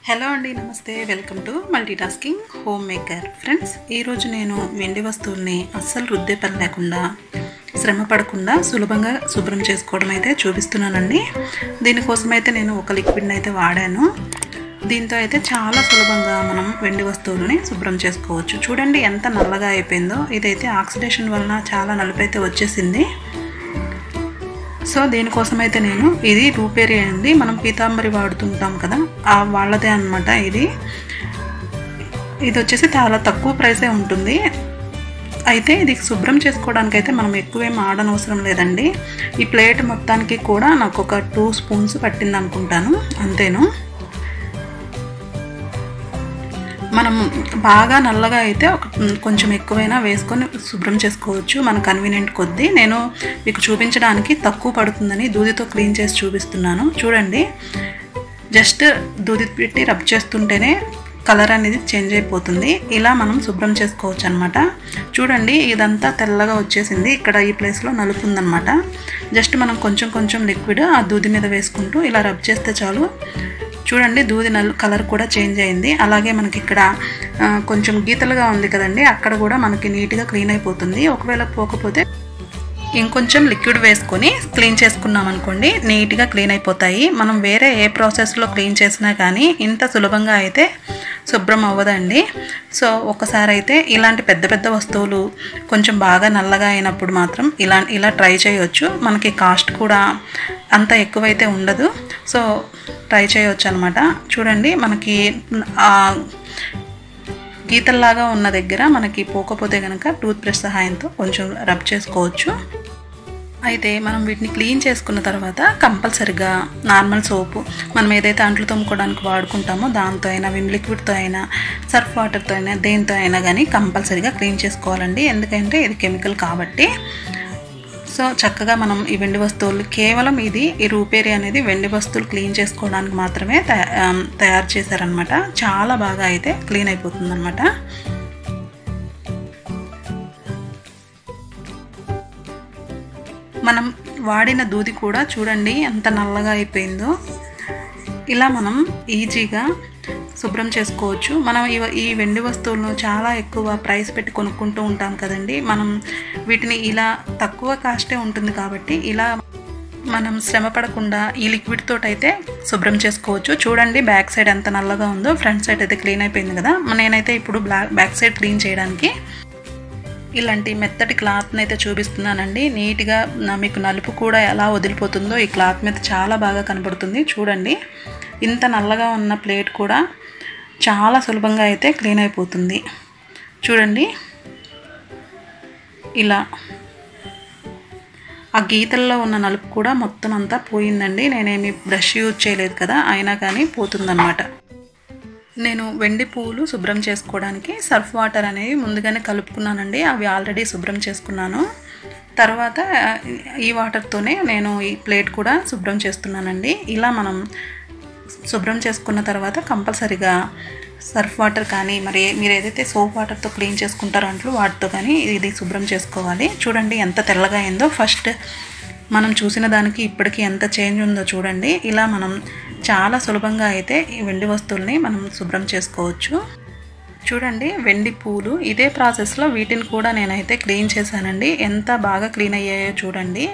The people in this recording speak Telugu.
హలో అండి, నమస్తే. Welcome to multitasking home maker. Friends, ఈరోజు నేను వెండి వస్తువుల్ని అస్సలు రుద్దే పని లేకుండా, శ్రమ పడకుండా సులభంగా శుభ్రం చేసుకోవడం అయితే చూపిస్తున్నానండి. దీనికోసం అయితే నేను ఒక లిక్విడ్ని అయితే వాడాను. దీంతో అయితే చాలా సులభంగా మనం వెండి వస్తువుల్ని శుభ్రం చేసుకోవచ్చు. చూడండి ఎంత నల్లగా అయిపోయిందో. ఇదైతే ఆక్సిడేషన్ వలన చాలా నలుపైతే వచ్చేసింది. సో దీనికోసం అయితే నేను ఇది రూపేరి అండి, మనం పీతాంబరి వాడుతుంటాం కదా, వాళ్ళదే అనమాట. ఇది వచ్చేసి చాలా తక్కువ ప్రైసే ఉంటుంది. అయితే ఇది శుభ్రం చేసుకోవడానికి అయితే మనం ఎక్కువేం ఆడనవసరం లేదండి. ఈ ప్లేట్ మొత్తానికి కూడా నాకు ఒక 2 స్పూన్స్ పట్టింది అనుకుంటాను, అంతేను. మనం బాగా నల్లగా అయితే కొంచెం ఎక్కువైనా వేసుకొని శుభ్రం చేసుకోవచ్చు, మన కన్వీనియంట్ కొద్దీ. నేను మీకు చూపించడానికి తక్కువ పడుతుందని దూదితో క్లీన్ చేసి చూపిస్తున్నాను. చూడండి, జస్ట్ దూది పెట్టి రబ్ చేస్తుంటేనే కలర్ అనేది చేంజ్ అయిపోతుంది. ఇలా మనం శుభ్రం చేసుకోవచ్చు అనమాట. చూడండి, ఇదంతా తెల్లగా వచ్చేసింది. ఇక్కడ ఈ ప్లేస్లో నలుపు ఉందన్నమాట. జస్ట్ మనం కొంచెం కొంచెం లిక్విడ్ ఆ దూది మీద వేసుకుంటూ ఇలా రబ్ చేస్తే చాలు. చూడండి, దూది కలర్ కూడా చేంజ్ అయింది. అలాగే మనకి ఇక్కడ కొంచెం గీతలుగా ఉంది కదండి, అక్కడ కూడా మనకి నీట్గా క్లీన్ అయిపోతుంది. ఒకవేళ పోకపోతే ఇంకొంచెం లిక్విడ్ వేసుకొని క్లీన్ చేసుకున్నాం అనుకోండి, నీట్గా క్లీన్ అయిపోతాయి. మనం వేరే ఏ ప్రాసెస్లో క్లీన్ చేసినా కానీ ఇంత సులభంగా అయితే శుభ్రం అవ్వదండి. సో ఒకసారి అయితే ఇలాంటి పెద్ద పెద్ద వస్తువులు కొంచెం బాగా నల్లగా అయినప్పుడు మాత్రం ఇలా ట్రై చేయొచ్చు. మనకి కాస్ట్ కూడా అంత ఎక్కువైతే ఉండదు. సో ట్రై చేయొచ్చు అనమాట. చూడండి, మనకి గీతల్లాగా ఉన్న దగ్గర మనకి పోకపోతే కనుక టూత్ బ్రష్ సహాయంతో కొంచెం రబ్ చేసుకోవచ్చు. అయితే మనం వీటిని క్లీన్ చేసుకున్న తర్వాత కంపల్సరిగా నార్మల్ సోపు, మనం ఏదైతే అంట్లు తోముకోవడానికి వాడుకుంటామో దాంతో అయినా, విమ్ లిక్విడ్తో అయినా, సర్ఫ్ వాటర్తో అయినా, దేంతో అయినా కానీ కంపల్సరిగా క్లీన్ చేసుకోవాలండి. ఎందుకంటే ఇది కెమికల్ కాబట్టి. సో చక్కగా మనం ఈ వెండి వస్తువులు, కేవలం ఈ రూపేరి అనేది వెండి వస్తువులు క్లీన్ చేసుకోవడానికి మాత్రమే తయారు చేశారనమాట. చాలా బాగా అయితే క్లీన్ అయిపోతుంది అనమాట. మనం వాడిన దూది కూడా చూడండి ఎంత నల్లగా అయిపోయిందో. ఇలా మనం ఈజీగా శుభ్రం చేసుకోవచ్చు. మనం ఈ వెండి వస్తువులను చాలా ఎక్కువ ప్రైస్ పెట్టి కొనుక్కుంటూ ఉంటాం కదండి. మనం వీటిని ఇలా తక్కువ కాస్టే ఉంటుంది కాబట్టి ఇలా మనం శ్రమ పడకుండా ఈ లిక్విడ్ తోటి అయితే శుభ్రం చేసుకోవచ్చు. చూడండి, బ్యాక్ సైడ్ ఎంత నల్లగా ఉందో. ఫ్రంట్ సైడ్ అయితే క్లీన్ అయిపోయింది కదా. నేనైతే ఇప్పుడు బ్యాక్ సైడ్ క్లీన్ చేయడానికి ఇలాంటి మెత్తటి క్లాత్ని అయితే చూపిస్తున్నానండి. నీట్గా మీకు నలుపు కూడా ఎలా వదిలిపోతుందో ఈ క్లాత్ మీద చాలా బాగా కనబడుతుంది. చూడండి, ఇంత నల్లగా ఉన్న ప్లేట్ కూడా చాలా సులభంగా అయితే క్లీన్ అయిపోతుంది. చూడండి, ఇలా ఆ గీతల్లో ఉన్న నలుపు కూడా మొత్తం అంతా పోయిందండి. నేనేమి బ్రష్ యూజ్ చేయలేదు కదా, అయినా కానీ పోతుందన్నమాట. నేను వెండి పువ్వులు శుభ్రం చేసుకోవడానికి సర్ఫ్ వాటర్ అనేవి ముందుగానే కలుపుకున్నానండి. అవి ఆల్రెడీ శుభ్రం చేసుకున్నాను. తర్వాత ఈ వాటర్తోనే నేను ఈ ప్లేట్ కూడా శుభ్రం చేస్తున్నానండి. ఇలా మనం శుభ్రం చేసుకున్న తర్వాత కంపల్సరిగా సర్ఫ్ వాటర్ కానీ, మరి మీరు ఏదైతే సోప్ వాటర్తో క్లీన్ చేసుకుంటారో అంట్లో వాటితో కానీ ఇది శుభ్రం చేసుకోవాలి. చూడండి ఎంత తెల్లగా అయిందో. ఫస్ట్ మనం చూసిన దానికి ఇప్పటికీ ఎంత చేంజ్ ఉందో చూడండి. ఇలా మనం చాలా సులభంగా అయితే ఈ వెండి వస్తువుల్ని మనం శుభ్రం చేసుకోవచ్చు. చూడండి, వెండి పూలు ఇదే ప్రాసెస్లో వీటిని కూడా నేనైతే క్లీన్ చేశానండి. ఎంత బాగా క్లీన్ అయ్యాయో చూడండి.